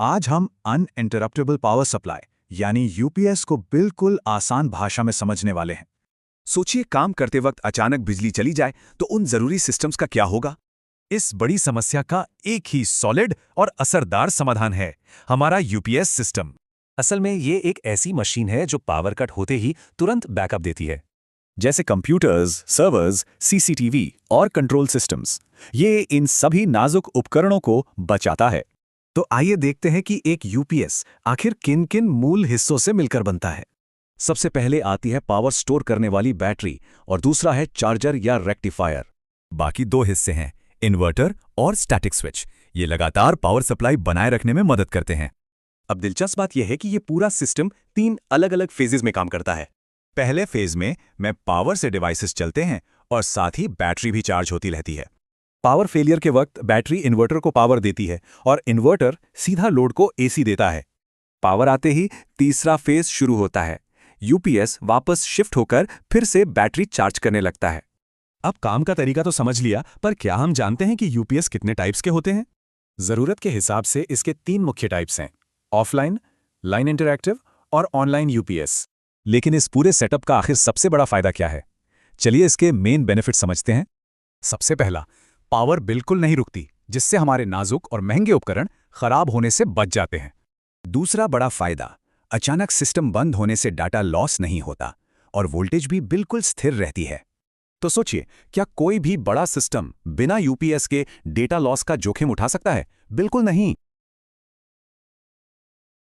आज हम uninterruptible power supply यानी यूपीएस को बिल्कुल आसान भाषा में समझने वाले हैं। सोचिए, काम करते वक्त अचानक बिजली चली जाए तो उन जरूरी सिस्टम्स का क्या होगा। इस बड़ी समस्या का एक ही सॉलिड और असरदार समाधान है, हमारा यूपीएस सिस्टम। असल में ये एक ऐसी मशीन है जो पावर कट होते ही तुरंत बैकअप देती है। जैसे कंप्यूटर्स, सर्वर्स, सीसीटीवी और कंट्रोल सिस्टम्स, ये इन सभी नाजुक उपकरणों को बचाता है। तो आइए देखते हैं कि एक यूपीएस आखिर किन किन मूल हिस्सों से मिलकर बनता है। सबसे पहले आती है पावर स्टोर करने वाली बैटरी और दूसरा है चार्जर या रेक्टिफायर। बाकी दो हिस्से हैं, इन्वर्टर और स्टैटिक स्विच। ये लगातार पावर सप्लाई बनाए रखने में मदद करते हैं। अब दिलचस्प बात यह है कि ये पूरा सिस्टम 3 अलग-अलग फेजेस में काम करता है। पहले फेज में पावर से डिवाइसेस चलते हैं और साथ ही बैटरी भी चार्ज होती रहती है। पावर फेलियर के वक्त बैटरी इन्वर्टर को पावर देती है और इन्वर्टर सीधा लोड को एसी देता है। पावर आते ही तीसरा फेज शुरू होता है। यूपीएस वापस शिफ्ट होकर फिर से बैटरी चार्ज करने लगता है। अब काम का तरीका तो समझ लिया, पर क्या हम जानते हैं कि यूपीएस कितने टाइप्स के होते हैं? जरूरत के हिसाब से इसके 3 मुख्य टाइप्स हैं: ऑफलाइन, लाइन इंटरैक्टिव और ऑनलाइन यूपीएस। लेकिन इस पूरे सेटअप का आखिर सबसे बड़ा फायदा क्या है? चलिए इसके मेन बेनिफिट समझते हैं। सबसे पहला, पावर बिल्कुल नहीं रुकती, जिससे हमारे नाजुक और महंगे उपकरण खराब होने से बच जाते हैं। दूसरा बड़ा फायदा, अचानक सिस्टम बंद होने से डाटा लॉस नहीं होता और वोल्टेज भी बिल्कुल स्थिर रहती है। तो सोचिए, क्या कोई भी बड़ा सिस्टम बिना यूपीएस के डेटा लॉस का जोखिम उठा सकता है? बिल्कुल नहीं।